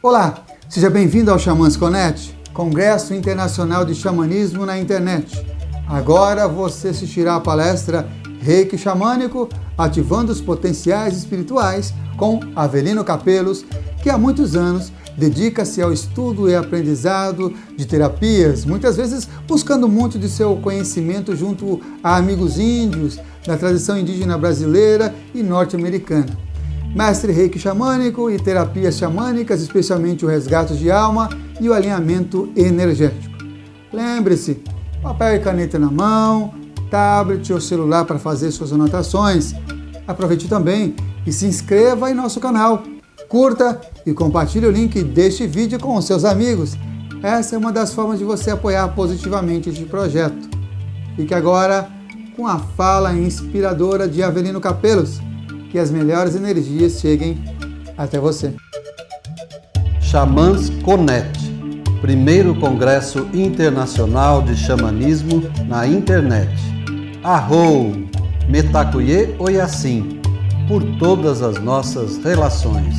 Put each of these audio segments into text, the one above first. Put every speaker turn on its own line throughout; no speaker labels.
Olá, seja bem-vindo ao Xamãs Connect, Congresso Internacional de Xamanismo na Internet. Agora você assistirá a palestra Reiki Xamânico, ativando os potenciais espirituais, com Avelino Capelos, que há muitos anos dedica-se ao estudo e aprendizado de terapias, muitas vezes buscando muito de seu conhecimento junto a amigos índios, da tradição indígena brasileira e norte-americana. Mestre Reiki Xamânico e terapias xamânicas, especialmente o resgate de alma e o alinhamento energético. Lembre-se, papel e caneta na mão, tablet ou celular para fazer suas anotações. Aproveite também e se inscreva em nosso canal. Curta e compartilhe o link deste vídeo com os seus amigos. Essa é uma das formas de você apoiar positivamente este projeto. Fique agora com a fala inspiradora de Avelino Capelos. Que as melhores energias cheguem até você.
Xamãs Connect, primeiro Congresso Internacional de Xamanismo na Internet. Arrou, Metacuye Oyassim, por todas as nossas relações.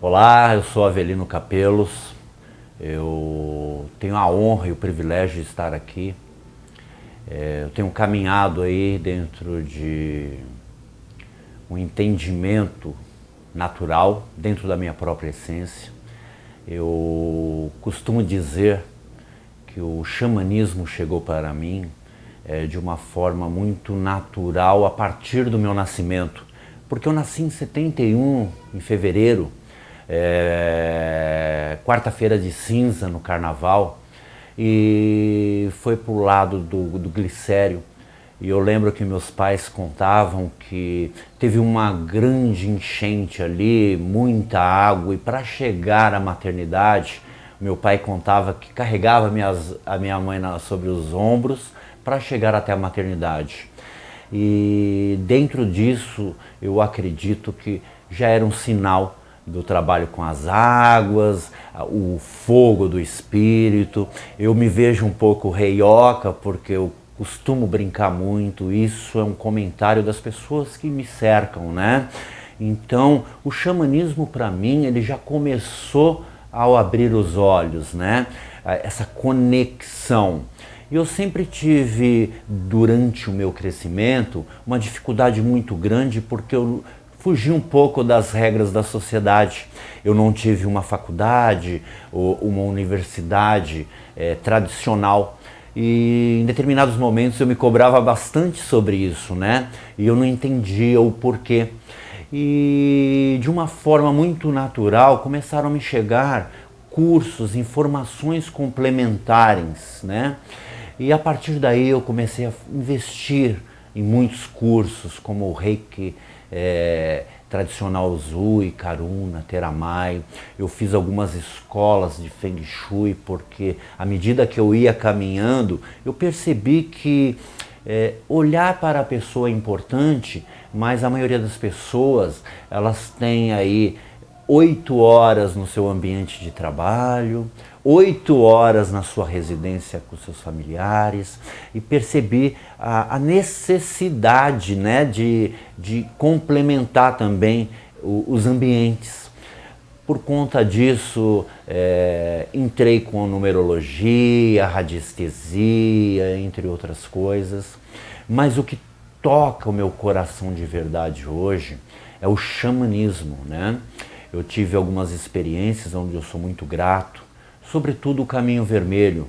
Olá, eu sou Avelino Capelos, eu tenho a honra e o privilégio de estar aqui. Eu tenho caminhado aí dentro de um entendimento natural, dentro da minha própria essência. Eu costumo dizer que o xamanismo chegou para mim de uma forma muito natural a partir do meu nascimento, porque eu nasci em 71, em fevereiro, quarta-feira de cinza no carnaval, e foi pro lado do glicério. E eu lembro que meus pais contavam que teve uma grande enchente ali, muita água, e para chegar à maternidade, meu pai contava que carregava a minha mãe sobre os ombros para chegar até a maternidade. E dentro disso eu acredito que já era um sinal do trabalho com as águas, o fogo do espírito. Eu me vejo um pouco reioca porque eu costumo brincar muito, isso é um comentário das pessoas que me cercam, né? Então, o xamanismo para mim, ele já começou ao abrir os olhos, né? Essa conexão. Eu sempre tive, durante o meu crescimento, uma dificuldade muito grande porque eu fugi um pouco das regras da sociedade. Eu não tive uma faculdade ou uma universidade tradicional. E em determinados momentos eu me cobrava bastante sobre isso, né? E eu não entendia o porquê. E de uma forma muito natural começaram a me chegar cursos, informações complementares, né? E a partir daí eu comecei a investir em muitos cursos, como o Reiki tradicional Zui, Karuna, Teramai. Eu fiz algumas escolas de Feng Shui, porque à medida que eu ia caminhando, eu percebi que olhar para a pessoa é importante, mas a maioria das pessoas, elas têm aí 8 horas no seu ambiente de trabalho, 8 horas na sua residência com seus familiares, e percebi a necessidade, né, de complementar também os ambientes. Por conta disso, entrei com numerologia, radiestesia, entre outras coisas, mas o que toca o meu coração de verdade hoje é o xamanismo, né? Eu tive algumas experiências onde eu sou muito grato, sobretudo o Caminho Vermelho.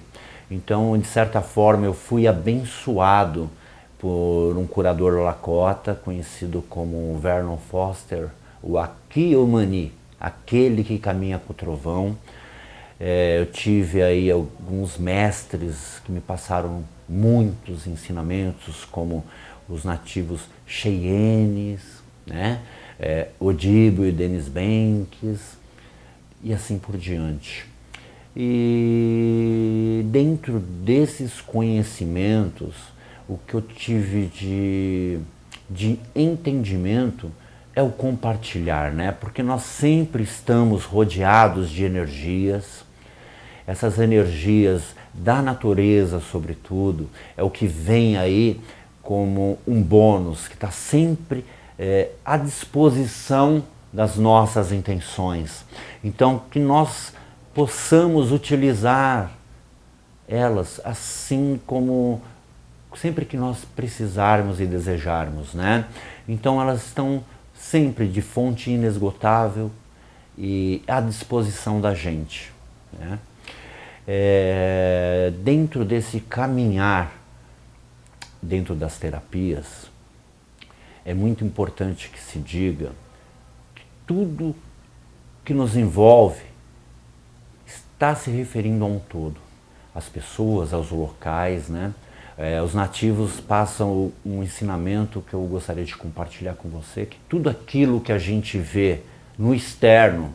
Então, de certa forma, eu fui abençoado por um curador Lakota, conhecido como Vernon Foster, o Akiyomani, aquele que caminha com o trovão. Eu tive aí alguns mestres que me passaram muitos ensinamentos, como os nativos Cheyennes, né? Odibo e Denis Banks, e assim por diante. E dentro desses conhecimentos, o que eu tive de entendimento é o compartilhar, né? Porque nós sempre estamos rodeados de energias, essas energias da natureza, sobretudo, é o que vem aí como um bônus que está sempre à disposição das nossas intenções. Então, que nós possamos utilizar elas assim como sempre que nós precisarmos e desejarmos, né? Então, elas estão sempre de fonte inesgotável e à disposição da gente, né? Dentro desse caminhar, dentro das terapias, é muito importante que se diga que tudo que nos envolve está se referindo a um todo. As pessoas, aos locais, né? Os nativos passam um ensinamento que eu gostaria de compartilhar com você, que tudo aquilo que a gente vê no externo,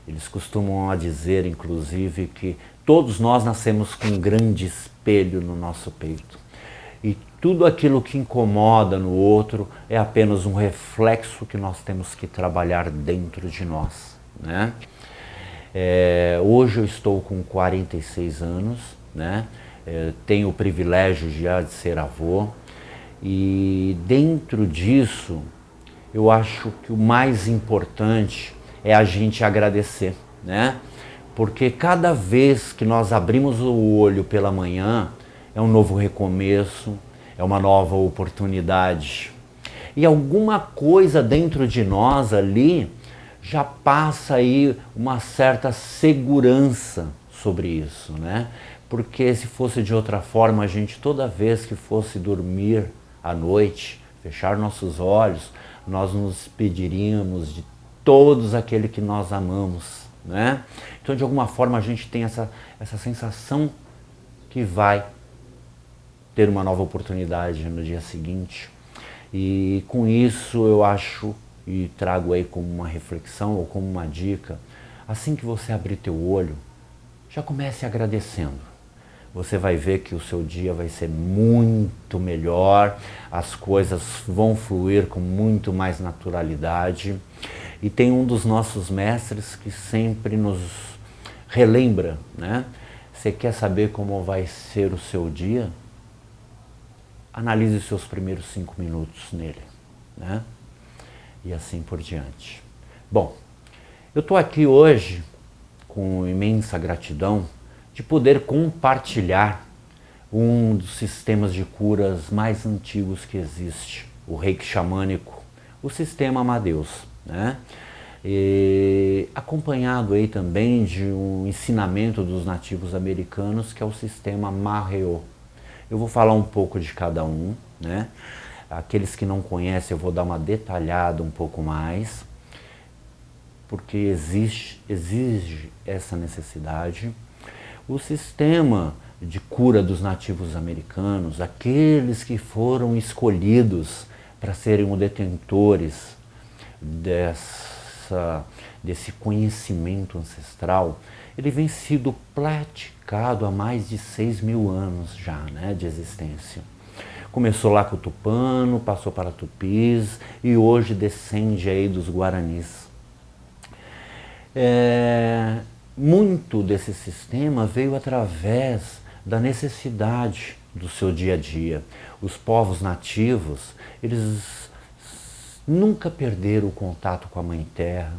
eles costumam dizer, inclusive, que todos nós nascemos com um grande espelho no nosso peito. E tudo aquilo que incomoda no outro é apenas um reflexo que nós temos que trabalhar dentro de nós, né? Hoje eu estou com 46 anos, né? Tenho o privilégio já de ser avô, e dentro disso eu acho que o mais importante é a gente agradecer, né? Porque cada vez que nós abrimos o olho pela manhã, é um novo recomeço, é uma nova oportunidade. E alguma coisa dentro de nós ali já passa aí uma certa segurança sobre isso, né? Porque se fosse de outra forma, a gente toda vez que fosse dormir à noite, fechar nossos olhos, nós nos despediríamos de todos aqueles que nós amamos, né? Então, de alguma forma, a gente tem essa sensação que vai ter uma nova oportunidade no dia seguinte. E com isso eu acho e trago aí como uma reflexão ou como uma dica, assim que você abrir teu olho, já comece agradecendo. Você vai ver que o seu dia vai ser muito melhor, as coisas vão fluir com muito mais naturalidade. E tem um dos nossos mestres que sempre nos relembra, né? Você quer saber como vai ser o seu dia? Analise os seus primeiros 5 minutos nele, né? E assim por diante. Bom, eu estou aqui hoje com imensa gratidão de poder compartilhar um dos sistemas de curas mais antigos que existe, o Reiki xamânico, o sistema Amadeus, né? E acompanhado aí também de um ensinamento dos nativos americanos, que é o sistema Maheo. Eu vou falar um pouco de cada um, né? Aqueles que não conhecem, eu vou dar uma detalhada um pouco mais, porque exige essa necessidade. O sistema de cura dos nativos americanos, aqueles que foram escolhidos para serem os detentores desse conhecimento ancestral, ele vem sido praticado há mais de 6.000 anos já, né, de existência. Começou lá com o Tupano, passou para Tupis e hoje descende aí dos Guaranis. Muito desse sistema veio através da necessidade do seu dia a dia. Os povos nativos, eles nunca perderam o contato com a Mãe Terra,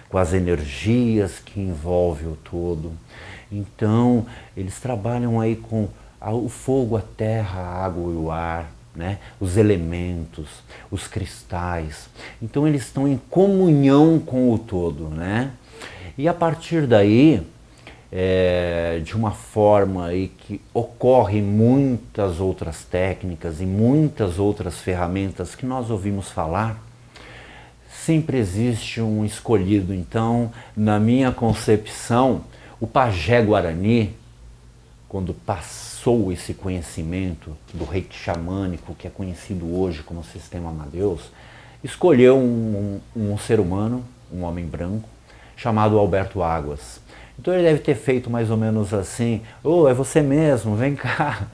com as energias que envolvem o todo. Então, eles trabalham aí com o fogo, a terra, a água e o ar, né? Os elementos, os cristais. Então, eles estão em comunhão com o todo, né? E a partir daí, de uma forma aí que ocorre muitas outras técnicas e muitas outras ferramentas que nós ouvimos falar, sempre existe um escolhido. Então, na minha concepção, o pajé Guarani, quando passou esse conhecimento do Reiki xamânico, que é conhecido hoje como sistema Amadeus, escolheu um ser humano, um homem branco, chamado Alberto Águas. Então ele deve ter feito mais ou menos assim: é você mesmo, vem cá,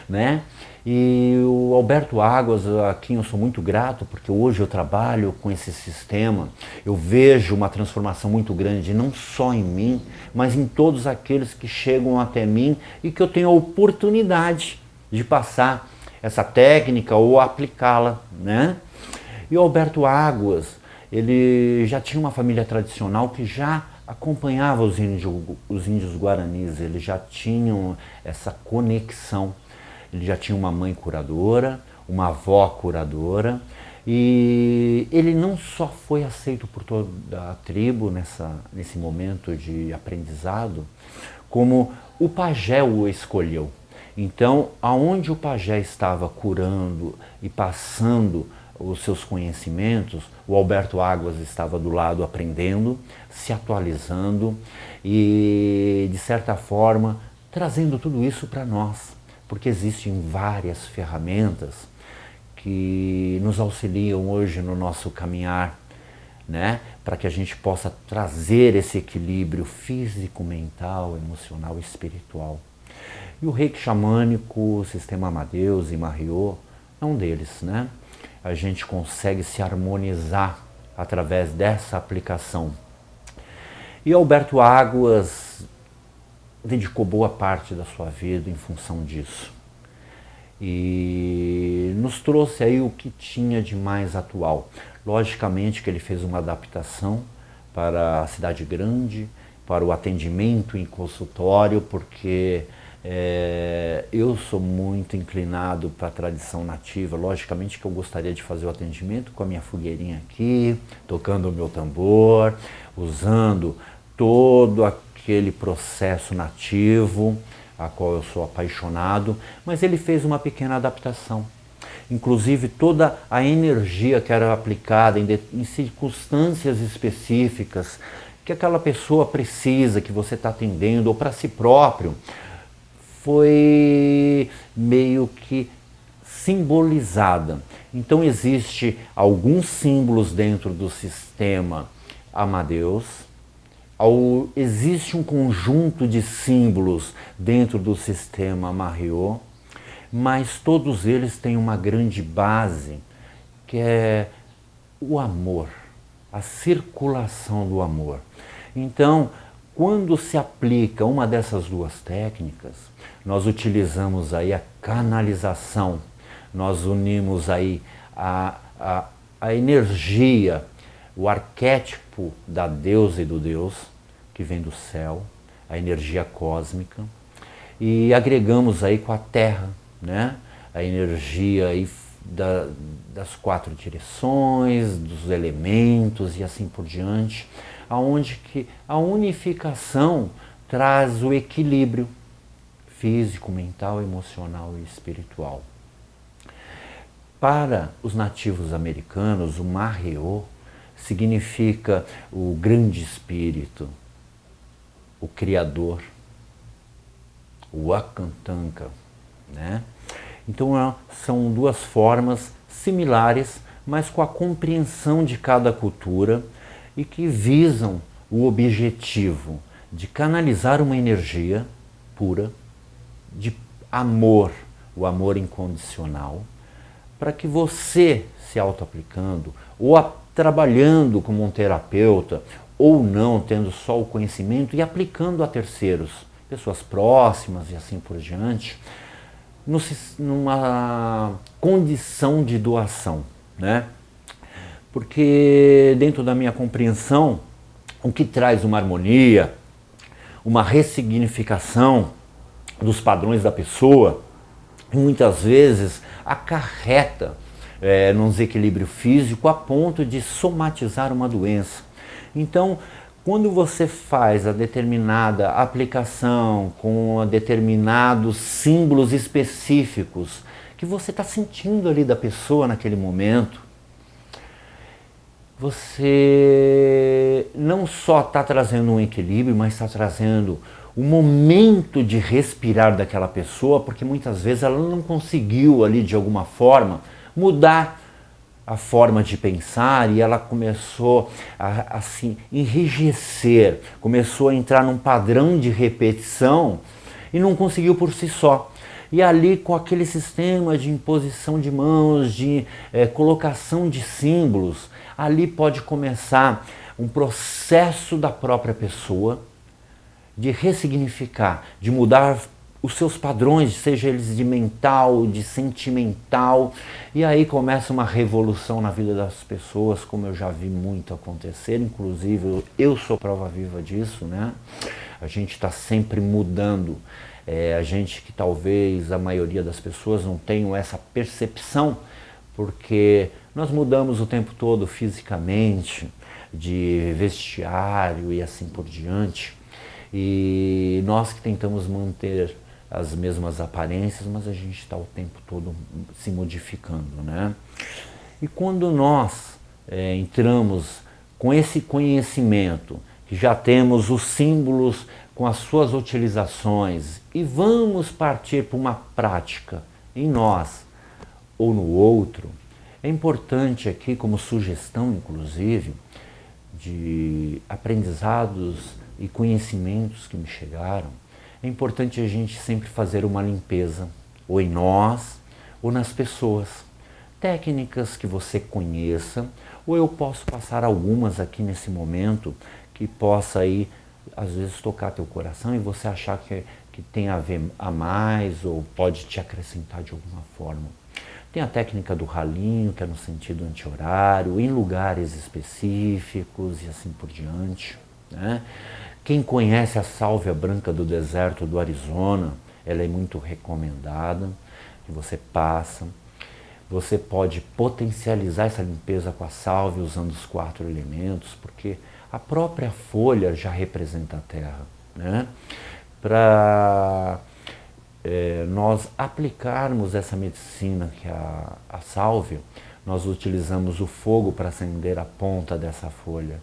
né? E o Alberto Águas, a quem eu sou muito grato, porque hoje eu trabalho com esse sistema, eu vejo uma transformação muito grande, não só em mim, mas em todos aqueles que chegam até mim e que eu tenho a oportunidade de passar essa técnica ou aplicá-la, né? E o Alberto Águas, ele já tinha uma família tradicional que já acompanhava os índios guaranis, eles já tinham essa conexão. Ele já tinha uma mãe curadora, uma avó curadora, e ele não só foi aceito por toda a tribo nesse momento de aprendizado, como o pajé o escolheu. Então, aonde o pajé estava curando e passando os seus conhecimentos, o Alberto Águas estava do lado aprendendo, se atualizando e, de certa forma, trazendo tudo isso para nós. Porque existem várias ferramentas que nos auxiliam hoje no nosso caminhar, né? Para que a gente possa trazer esse equilíbrio físico, mental, emocional e espiritual. E o reiki xamânico, o sistema Amadeus e Mahriot é um deles, né? A gente consegue se harmonizar através dessa aplicação. E Alberto Águas dedicou boa parte da sua vida em função disso. E nos trouxe aí o que tinha de mais atual. Logicamente que ele fez uma adaptação para a cidade grande, para o atendimento em consultório, porque eu sou muito inclinado para a tradição nativa. Logicamente que eu gostaria de fazer o atendimento com a minha fogueirinha aqui, tocando o meu tambor, usando todo aquele processo nativo, a qual eu sou apaixonado, mas ele fez uma pequena adaptação. Inclusive toda a energia que era aplicada em circunstâncias específicas que aquela pessoa precisa, que você está atendendo, ou para si próprio, foi meio que simbolizada. Então existe alguns símbolos dentro do sistema Amadeus, existe um conjunto de símbolos dentro do sistema Mahriot, mas todos eles têm uma grande base, que é o amor, a circulação do amor. Então, quando se aplica uma dessas duas técnicas, nós utilizamos aí a canalização, nós unimos aí a energia, o arquétipo da deusa e do deus, que vem do céu, a energia cósmica, e agregamos aí com a terra, né? A energia aí das 4 direções, dos elementos e assim por diante, aonde que a unificação traz o equilíbrio físico, mental, emocional e espiritual. Para os nativos americanos, o Mahriot significa o grande espírito, o criador, o Akantanka, né? Então são duas formas similares, mas com a compreensão de cada cultura e que visam o objetivo de canalizar uma energia pura, de amor, o amor incondicional, para que você, se auto-aplicando, ou trabalhando como um terapeuta, ou não, tendo só o conhecimento e aplicando a terceiros, pessoas próximas e assim por diante, numa condição de doação, né? Porque dentro da minha compreensão, o que traz uma harmonia, uma ressignificação dos padrões da pessoa, muitas vezes acarreta num desequilíbrio físico a ponto de somatizar uma doença. Então, quando você faz a determinada aplicação com determinados símbolos específicos que você está sentindo ali da pessoa naquele momento, você não só está trazendo um equilíbrio, mas está trazendo o momento de respirar daquela pessoa, porque muitas vezes ela não conseguiu ali de alguma forma mudar a forma de pensar e ela começou a assim enrijecer, começou a entrar num padrão de repetição e não conseguiu por si só. E ali, com aquele sistema de imposição de mãos, de colocação de símbolos, ali pode começar um processo da própria pessoa de ressignificar, de mudar os seus padrões, seja eles de mental, de sentimental, e aí começa uma revolução na vida das pessoas, como eu já vi muito acontecer, inclusive eu sou prova viva disso, né? A gente está sempre mudando, a gente que talvez a maioria das pessoas não tenham essa percepção, porque nós mudamos o tempo todo fisicamente, de vestiário e assim por diante, e nós que tentamos manter as mesmas aparências, mas a gente está o tempo todo se modificando, né? E quando nós entramos com esse conhecimento, que já temos os símbolos com as suas utilizações, e vamos partir para uma prática em nós ou no outro, é importante aqui, como sugestão inclusive, de aprendizados e conhecimentos que me chegaram, é importante a gente sempre fazer uma limpeza, ou em nós, ou nas pessoas. Técnicas que você conheça, ou eu posso passar algumas aqui nesse momento, que possa aí, às vezes, tocar teu coração e você achar que tem a ver a mais, ou pode te acrescentar de alguma forma. Tem a técnica do ralinho, que é no sentido anti-horário, em lugares específicos e assim por diante, né? Quem conhece a sálvia branca do deserto do Arizona, ela é muito recomendada, que você passa. Você pode potencializar essa limpeza com a sálvia usando os 4 elementos, porque a própria folha já representa a terra, né? Para nós aplicarmos essa medicina, que é a sálvia, nós utilizamos o fogo para acender a ponta dessa folha.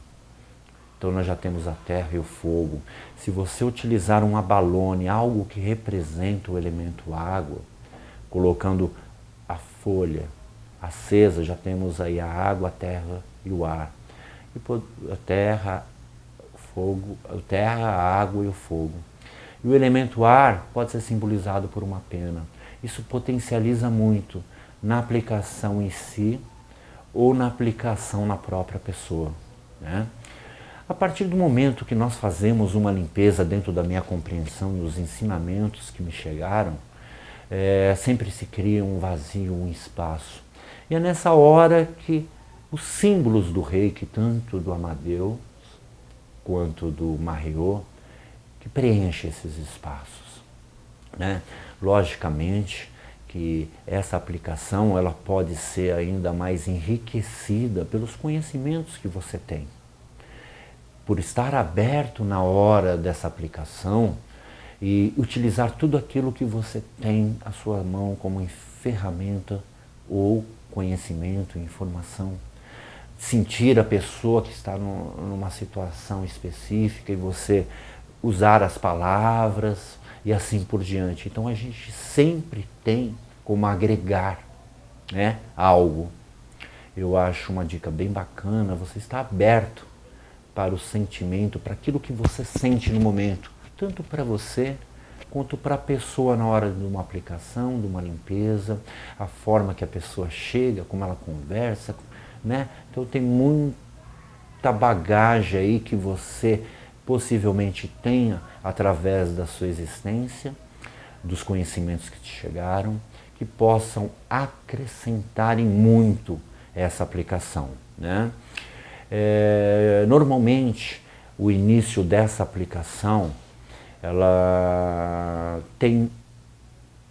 Então nós já temos a terra e o fogo. Se você utilizar um abalone, algo que representa o elemento água, colocando a folha acesa, já temos aí a água, a terra e o ar. E a terra, fogo, a terra, a água e o fogo. E o elemento ar pode ser simbolizado por uma pena. Isso potencializa muito na aplicação em si ou na aplicação na própria pessoa, né? A partir do momento que nós fazemos uma limpeza dentro da minha compreensão e os ensinamentos que me chegaram, sempre se cria um vazio, um espaço. E é nessa hora que os símbolos do Reiki, tanto do Amadeus quanto do Mahariô, que preenchem esses espaços, né? Logicamente que essa aplicação ela pode ser ainda mais enriquecida pelos conhecimentos que você tem. Por estar aberto na hora dessa aplicação e utilizar tudo aquilo que você tem à sua mão como ferramenta ou conhecimento, informação. Sentir a pessoa que está numa situação específica e você usar as palavras e assim por diante. Então a gente sempre tem como agregar, né, algo. Eu acho uma dica bem bacana, você está aberto para o sentimento, para aquilo que você sente no momento, tanto para você quanto para a pessoa na hora de uma aplicação, de uma limpeza, a forma que a pessoa chega, como ela conversa, né? Então tem muita bagagem aí que você possivelmente tenha através da sua existência, dos conhecimentos que te chegaram, que possam acrescentarem muito essa aplicação, né? Normalmente, o início dessa aplicação, ela tem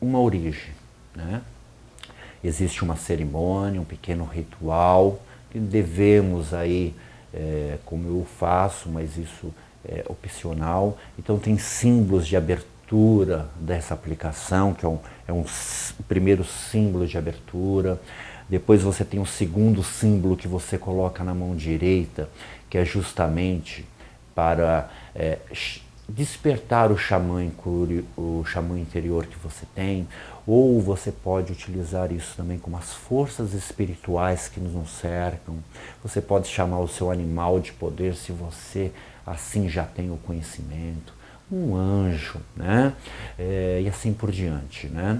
uma origem, né? Existe uma cerimônia, um pequeno ritual, que devemos aí, como eu faço, mas isso é opcional. Então tem símbolos de abertura dessa aplicação, que é um primeiro símbolo de abertura. Depois você tem um segundo símbolo que você coloca na mão direita, que é justamente para despertar o xamã interior que você tem, ou você pode utilizar isso também como as forças espirituais que nos cercam. Você pode chamar o seu animal de poder, se você assim já tem o conhecimento, um anjo, né? e assim por diante, né?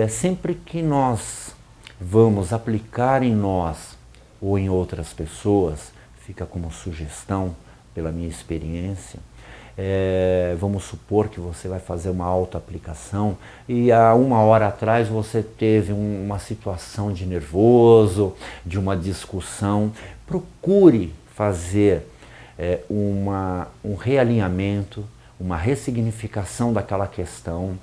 Sempre que nós vamos aplicar em nós ou em outras pessoas, fica como sugestão pela minha experiência, vamos supor que você vai fazer uma autoaplicação e há 1 hora atrás você teve uma situação de nervoso, de uma discussão. Procure fazer um realinhamento, uma ressignificação daquela questão,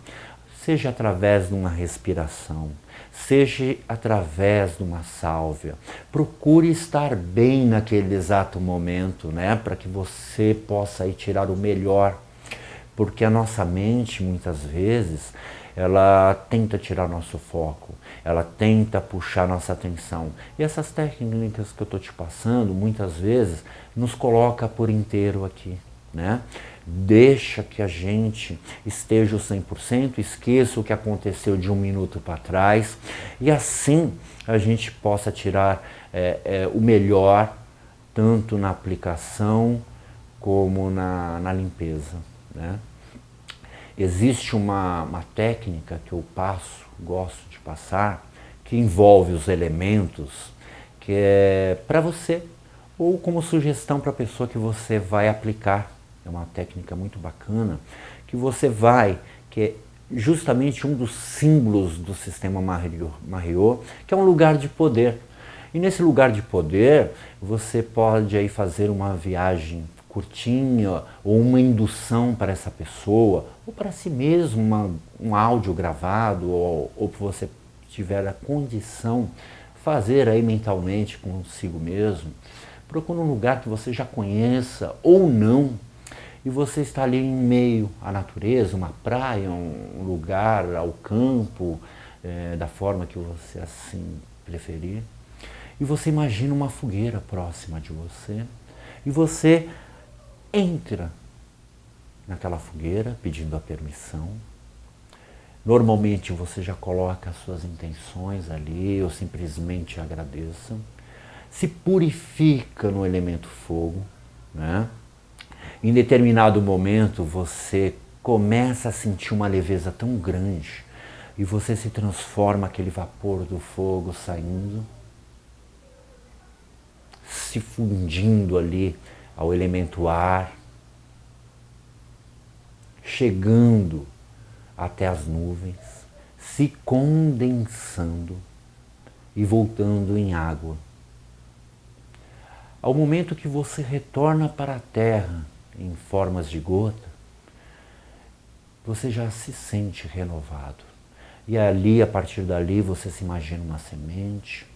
seja através de uma respiração, seja através de uma sálvia. Procure estar bem naquele exato momento, né? Para que você possa aí tirar o melhor. Porque a nossa mente, muitas vezes, ela tenta tirar nosso foco, ela tenta puxar nossa atenção. E essas técnicas que eu estou te passando, muitas vezes, nos coloca por inteiro aqui, né? Deixa que a gente esteja o 100%, esqueça o que aconteceu de 1 minuto para trás e assim a gente possa tirar o melhor, tanto na aplicação como na limpeza, né? Existe uma técnica que eu gosto de passar, que envolve os elementos, que é para você ou como sugestão para a pessoa que você vai aplicar. É uma técnica muito bacana, que é justamente um dos símbolos do sistema Mahariot, que é um lugar de poder. E nesse lugar de poder, você pode aí fazer uma viagem curtinha, ou uma indução para essa pessoa, ou para si mesmo, um áudio gravado, ou você tiver a condição, fazer aí mentalmente consigo mesmo. Procure um lugar que você já conheça, ou não, e você está ali em meio à natureza, uma praia, um lugar ao campo, da forma que você assim preferir. E você imagina uma fogueira próxima de você, e você entra naquela fogueira pedindo a permissão. Normalmente você já coloca as suas intenções ali, ou simplesmente agradeça. Se purifica no elemento fogo, né? Em determinado momento você começa a sentir uma leveza tão grande e você se transforma aquele vapor do fogo saindo, se fundindo ali ao elemento ar, chegando até as nuvens, se condensando e voltando em água. Ao momento que você retorna para a terra em formas de gota, você já se sente renovado. E ali, a partir dali, você se imagina uma semente,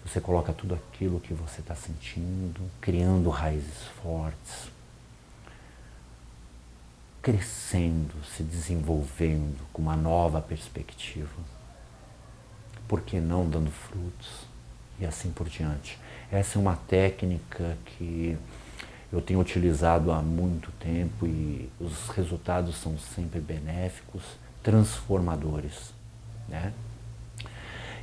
você coloca tudo aquilo que você está sentindo, criando raízes fortes, crescendo, se desenvolvendo com uma nova perspectiva. Por que não dando frutos? E assim por diante. Essa é uma técnica que eu tenho utilizado há muito tempo e os resultados são sempre benéficos, transformadores, né?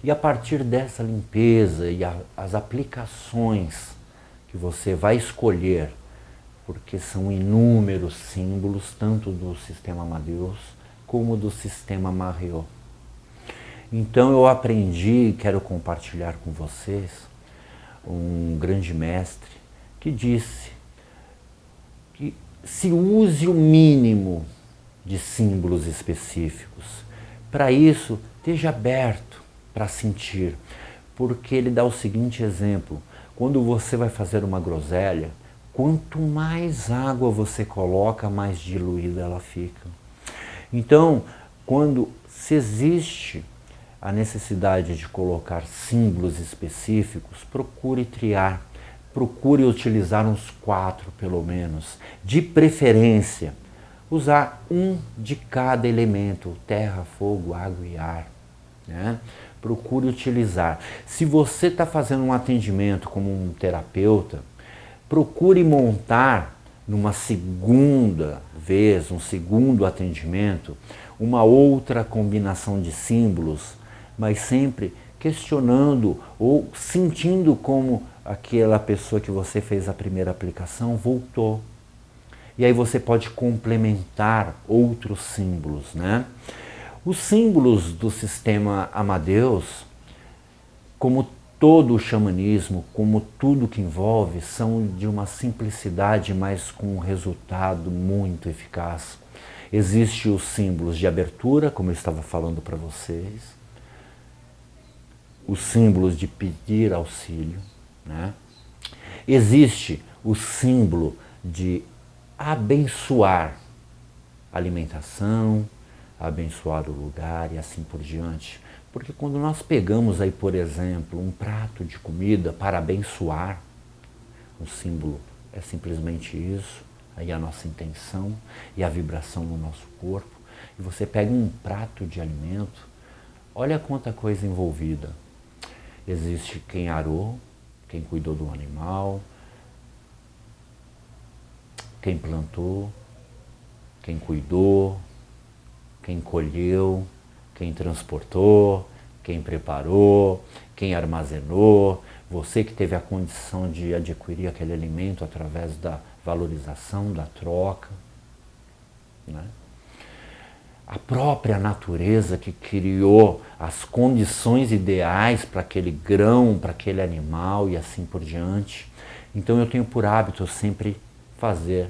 E a partir dessa limpeza e as aplicações que você vai escolher, porque são inúmeros símbolos, tanto do sistema Amadeus como do sistema Mahariot. Então eu aprendi e quero compartilhar com vocês um grande mestre que disse que se use o mínimo de símbolos específicos. Para isso, esteja aberto para sentir, porque ele dá o seguinte exemplo: quando você vai fazer uma groselha, quanto mais água você coloca, mais diluída ela fica. Então, se existe a necessidade de colocar símbolos específicos, procure triar, procure utilizar uns 4 pelo menos, de preferência, usar um de cada elemento, terra, fogo, água e ar, né? Procure utilizar. Se você está fazendo um atendimento como um terapeuta, procure montar numa segunda vez, um segundo atendimento, uma outra combinação de símbolos, mas sempre questionando ou sentindo como aquela pessoa que você fez a primeira aplicação voltou. E aí você pode complementar outros símbolos, né? Os símbolos do sistema Amadeus, como todo o xamanismo, como tudo que envolve, são de uma simplicidade, mas com um resultado muito eficaz. Existem os símbolos de abertura, como eu estava falando para vocês, os símbolos de pedir auxílio, né? Existe o símbolo de abençoar a alimentação, abençoar o lugar e assim por diante. Porque quando nós pegamos aí, por exemplo, um prato de comida para abençoar, o símbolo é simplesmente isso, aí a nossa intenção e a vibração no nosso corpo, e você pega um prato de alimento, olha quanta coisa envolvida. Existe quem arou, quem cuidou do animal, quem plantou, quem cuidou, quem colheu, quem transportou, quem preparou, quem armazenou, você que teve a condição de adquirir aquele alimento através da valorização, da troca, né? A própria natureza que criou as condições ideais para aquele grão, para aquele animal e assim por diante. Então eu tenho por hábito sempre fazer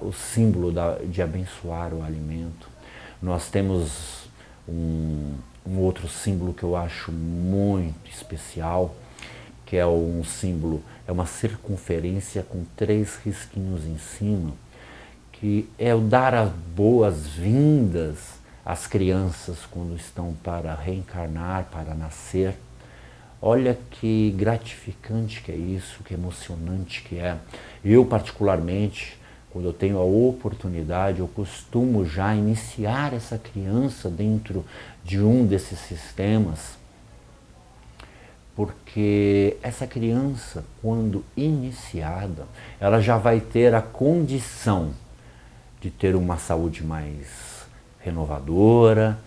o símbolo de abençoar o alimento. Nós temos um outro símbolo que eu acho muito especial, que é um símbolo, é uma circunferência com 3 risquinhos em cima, que é o dar as boas-vindas às crianças quando estão para reencarnar, para nascer. Olha que gratificante que é isso, que emocionante que é. Eu, particularmente, quando eu tenho a oportunidade, eu costumo já iniciar essa criança dentro de um desses sistemas, porque essa criança, quando iniciada, ela já vai ter a condição de ter uma saúde mais renovadora,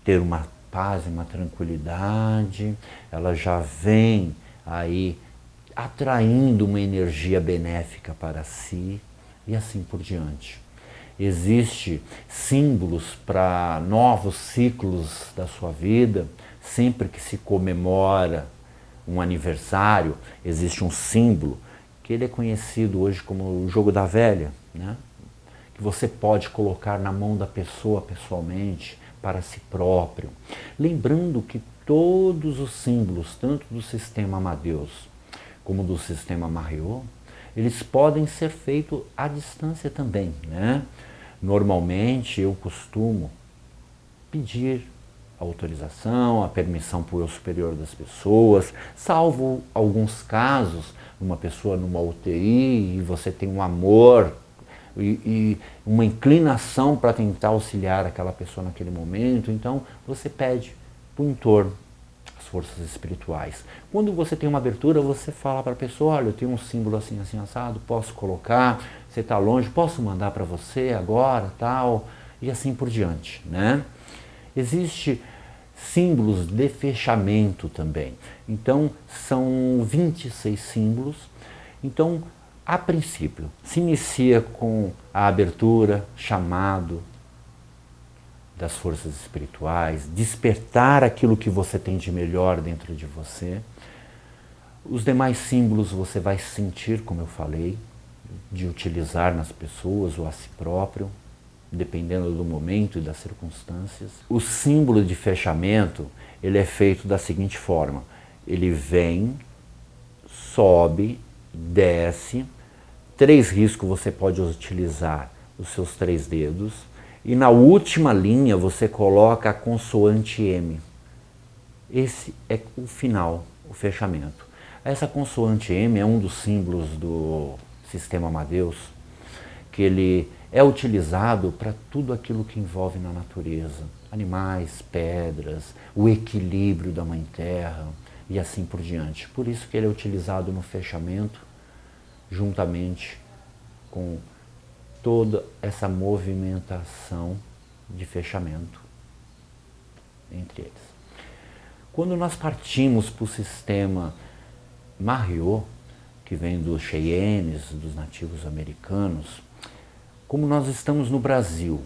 ter uma paz e uma tranquilidade, ela já vem aí atraindo uma energia benéfica para si e assim por diante. Existem símbolos para novos ciclos da sua vida. Sempre que se comemora um aniversário, existe um símbolo que ele é conhecido hoje como o jogo da velha, né? Que você pode colocar na mão da pessoa pessoalmente, para si próprio. Lembrando que todos os símbolos, tanto do sistema Amadeus como do sistema Mahriot, eles podem ser feitos à distância também, né? Normalmente eu costumo pedir a autorização, a permissão para o eu superior das pessoas, salvo alguns casos, uma pessoa numa UTI e você tem um amor e uma inclinação para tentar auxiliar aquela pessoa naquele momento, então você pede para o entorno, as forças espirituais. Quando você tem uma abertura, você fala para a pessoa, olha, eu tenho um símbolo assim, assim, assado, posso colocar, você está longe, posso mandar para você agora, tal, e assim por diante, né? Existe símbolos de fechamento também. Então, são 26 símbolos. Então, a princípio, se inicia com a abertura, chamado das forças espirituais, despertar aquilo que você tem de melhor dentro de você. Os demais símbolos você vai sentir, como eu falei, de utilizar nas pessoas ou a si próprio, dependendo do momento e das circunstâncias. O símbolo de fechamento, ele é feito da seguinte forma: ele vem, sobe, desce, 3 riscos você pode utilizar os seus 3 dedos, e na última linha você coloca a consoante M. Esse é o final, o fechamento. Essa consoante M é um dos símbolos do sistema Amadeus, que ele é utilizado para tudo aquilo que envolve na natureza, animais, pedras, o equilíbrio da Mãe Terra e assim por diante. Por isso que ele é utilizado no fechamento, juntamente com toda essa movimentação de fechamento entre eles. Quando nós partimos para o sistema Mahriot, que vem dos Cheyennes, dos nativos americanos. Como nós estamos no Brasil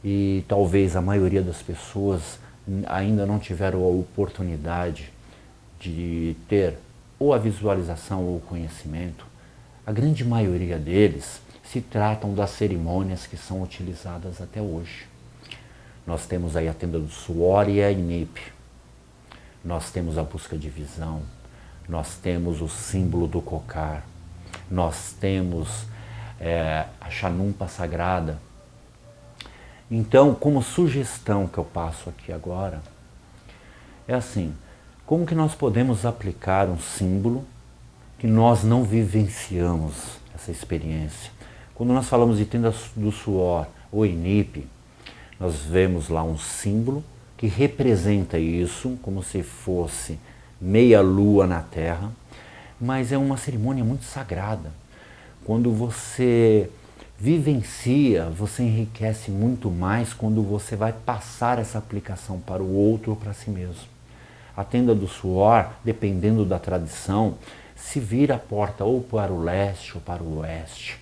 e talvez a maioria das pessoas ainda não tiveram a oportunidade de ter ou a visualização ou o conhecimento, a grande maioria deles se tratam das cerimônias que são utilizadas até hoje. Nós temos aí a tenda do suor e a Inip. Nós temos a busca de visão. Nós temos o símbolo do cocar. Nós temos a chanumpa sagrada. Então, como sugestão que eu passo aqui agora, é assim, como que nós podemos aplicar um símbolo que nós não vivenciamos essa experiência? Quando nós falamos de tenda do suor ou Inip, nós vemos lá um símbolo que representa isso, como se fosse meia lua na terra, mas é uma cerimônia muito sagrada. Quando você vivencia, você enriquece muito mais quando você vai passar essa aplicação para o outro ou para si mesmo. A tenda do suor, dependendo da tradição, se vira a porta ou para o leste ou para o oeste.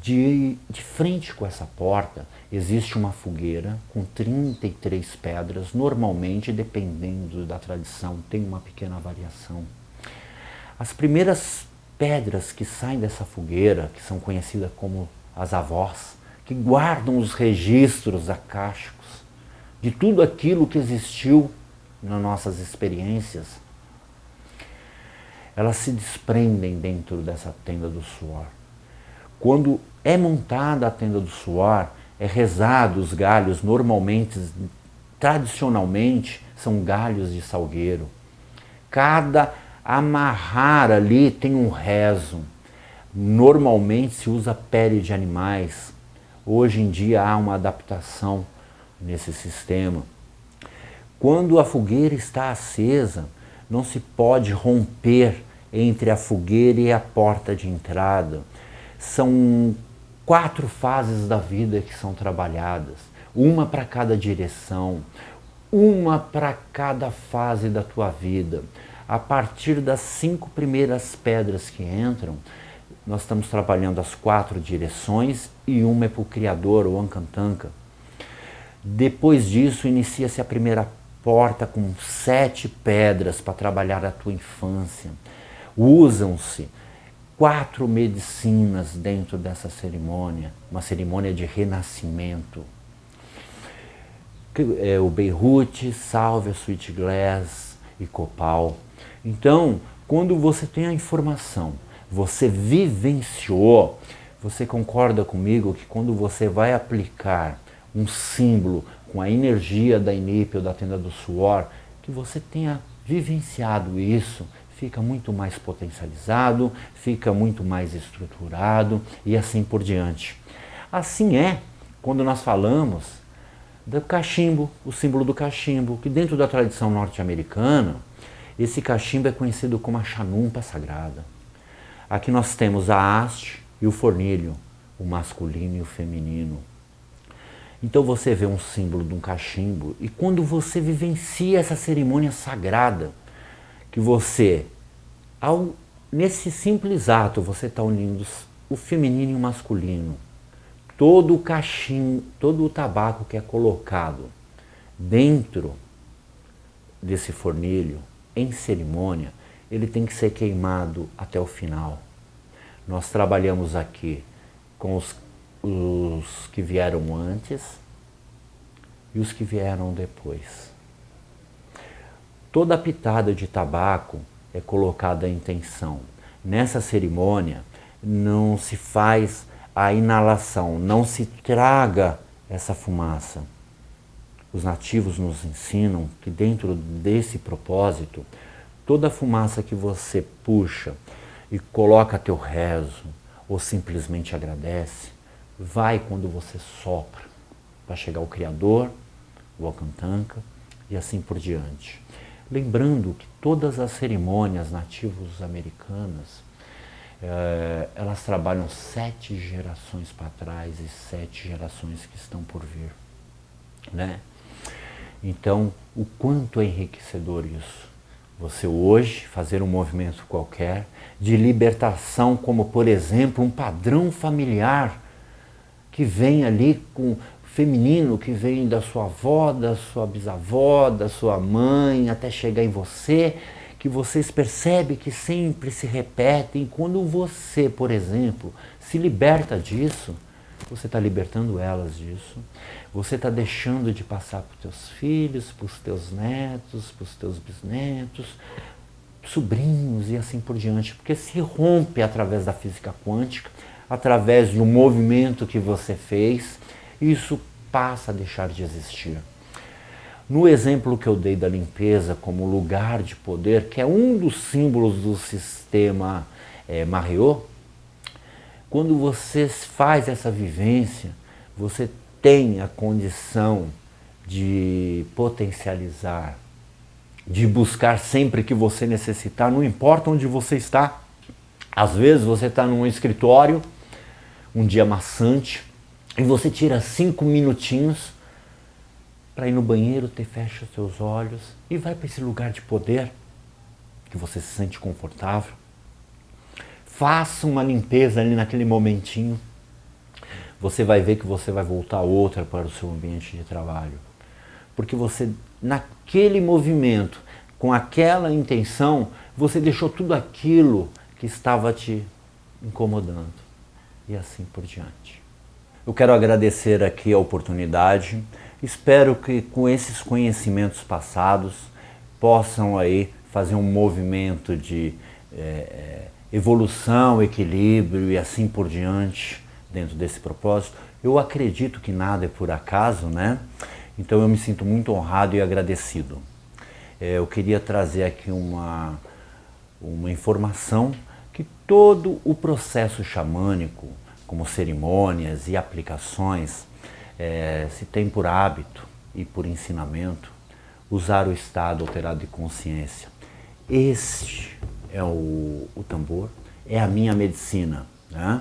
De frente com essa porta existe uma fogueira com 33 pedras, normalmente, dependendo da tradição, tem uma pequena variação. As primeiras pedras que saem dessa fogueira, que são conhecidas como as avós, que guardam os registros akáshicos de tudo aquilo que existiu nas nossas experiências, elas se desprendem dentro dessa tenda do suor. Quando é montada a tenda do suor, é rezado os galhos, normalmente, tradicionalmente, são galhos de salgueiro. Cada amarrar ali tem um rezo. Normalmente se usa pele de animais. Hoje em dia há uma adaptação nesse sistema. Quando a fogueira está acesa, não se pode romper entre a fogueira e a porta de entrada. São 4 fases da vida que são trabalhadas, uma para cada direção, uma para cada fase da tua vida. A partir das 5 primeiras pedras que entram, nós estamos trabalhando as 4 direções e uma é para o Criador, o Ankantanka. Depois disso, inicia-se a primeira porta com 7 pedras para trabalhar a tua infância. Usam-se 4 medicinas dentro dessa cerimônia, uma cerimônia de renascimento. É o Beirute, Sálvia, Sweet Glass e Copal. Então, quando você tem a informação, você vivenciou, você concorda comigo que quando você vai aplicar um símbolo com a energia da Inip ou da tenda do suor, que você tenha vivenciado isso, fica muito mais potencializado, fica muito mais estruturado e assim por diante. Assim é quando nós falamos do cachimbo, o símbolo do cachimbo, que dentro da tradição norte-americana, esse cachimbo é conhecido como a chanumpa sagrada. Aqui nós temos a haste e o fornilho, o masculino e o feminino. Então você vê um símbolo de um cachimbo e quando você vivencia essa cerimônia sagrada, que você, nesse simples ato, você está unindo o feminino e o masculino. Todo o cachimbo, todo o tabaco que é colocado dentro desse fornilho, em cerimônia, ele tem que ser queimado até o final. Nós trabalhamos aqui com os que vieram antes e os que vieram depois. Toda pitada de tabaco é colocada a intenção. Nessa cerimônia não se faz a inalação, não se traga essa fumaça. Os nativos nos ensinam que dentro desse propósito, toda a fumaça que você puxa e coloca teu rezo ou simplesmente agradece, vai quando você sopra para chegar ao Criador, o Ankantanka e assim por diante. Lembrando que todas as cerimônias nativos americanas, elas trabalham 7 gerações para trás e 7 gerações que estão por vir, né? Então, o quanto é enriquecedor isso. Você hoje fazer um movimento qualquer de libertação, como por exemplo um padrão familiar que vem ali com feminino, que vem da sua avó, da sua bisavó, da sua mãe, até chegar em você, que vocês percebem que sempre se repetem. Quando você, por exemplo, se liberta disso, você está libertando elas disso, você está deixando de passar para os teus filhos, para os teus netos, para os teus bisnetos, sobrinhos e assim por diante, porque se rompe através da física quântica, através do movimento que você fez, isso passa a deixar de existir. No exemplo que eu dei da limpeza como lugar de poder, que é um dos símbolos do sistema Marriott, quando você faz essa vivência, você tem a condição de potencializar, de buscar sempre que você necessitar, não importa onde você está. Às vezes você está num escritório, um dia maçante, e você tira 5 minutinhos para ir no banheiro, fecha os seus olhos e vai para esse lugar de poder, que você se sente confortável. Faça uma limpeza ali naquele momentinho. Você vai ver que você vai voltar outra para o seu ambiente de trabalho. Porque você, naquele movimento, com aquela intenção, você deixou tudo aquilo que estava te incomodando. E assim por diante. Eu quero agradecer aqui a oportunidade. Espero que com esses conhecimentos passados possam aí fazer um movimento de evolução, equilíbrio e assim por diante dentro desse propósito. Eu acredito que nada é por acaso, né? Então eu me sinto muito honrado e agradecido. Eu queria trazer aqui uma informação que todo o processo xamânico, como cerimônias e aplicações, se tem por hábito e por ensinamento usar o estado alterado de consciência. Este é o tambor, é a minha medicina, né?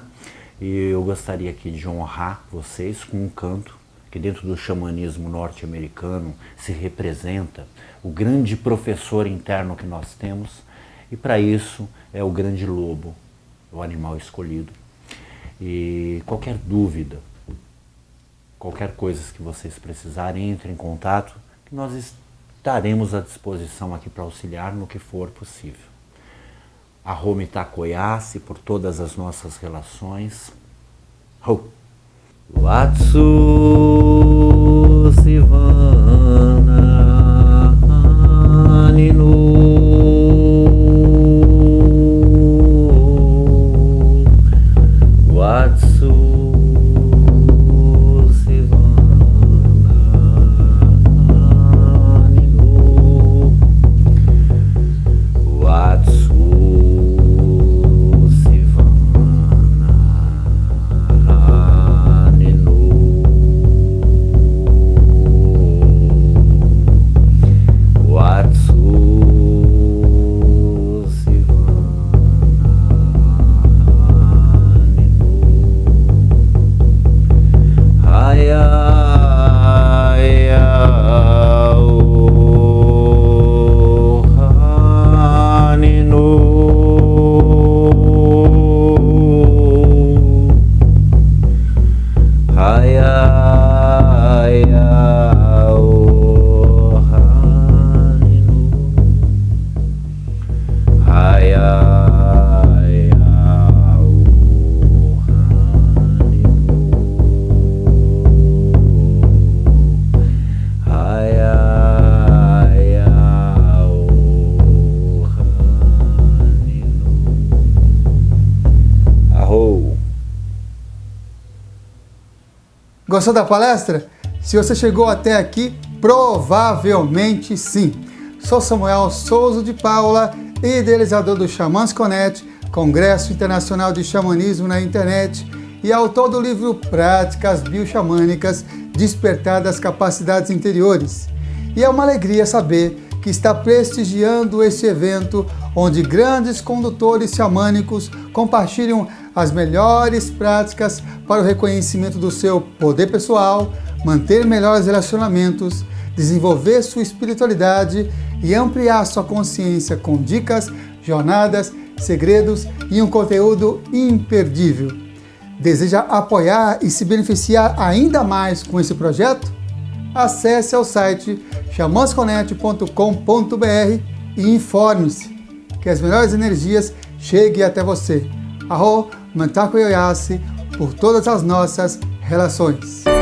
E eu gostaria aqui de honrar vocês com um canto que dentro do xamanismo norte-americano se representa o grande professor interno que nós temos, e para isso é o grande lobo, o animal escolhido. E qualquer dúvida, qualquer coisa que vocês precisarem, entre em contato, que nós estaremos à disposição aqui para auxiliar no que for possível. Arrome Takoyasi por todas as nossas relações. Watsu Sivana Ninu Watsu Sivana Ninu Watsu
Gostou da palestra? Se você chegou até aqui, provavelmente sim. Sou Samuel Souza de Paula, idealizador do Xamãs Connect, Congresso Internacional de Xamanismo na Internet, e autor do livro Práticas Bioxamânicas, Despertar das Capacidades Interiores. E é uma alegria saber que está prestigiando este evento, onde grandes condutores xamânicos compartilham as melhores práticas para o reconhecimento do seu poder pessoal, manter melhores relacionamentos, desenvolver sua espiritualidade e ampliar sua consciência com dicas, jornadas, segredos e um conteúdo imperdível. Deseja apoiar e se beneficiar ainda mais com esse projeto? Acesse ao site xamansconet.com.br e informe-se que as melhores energias cheguem até você. Arro Mentaku Yoyasi por todas as nossas relações.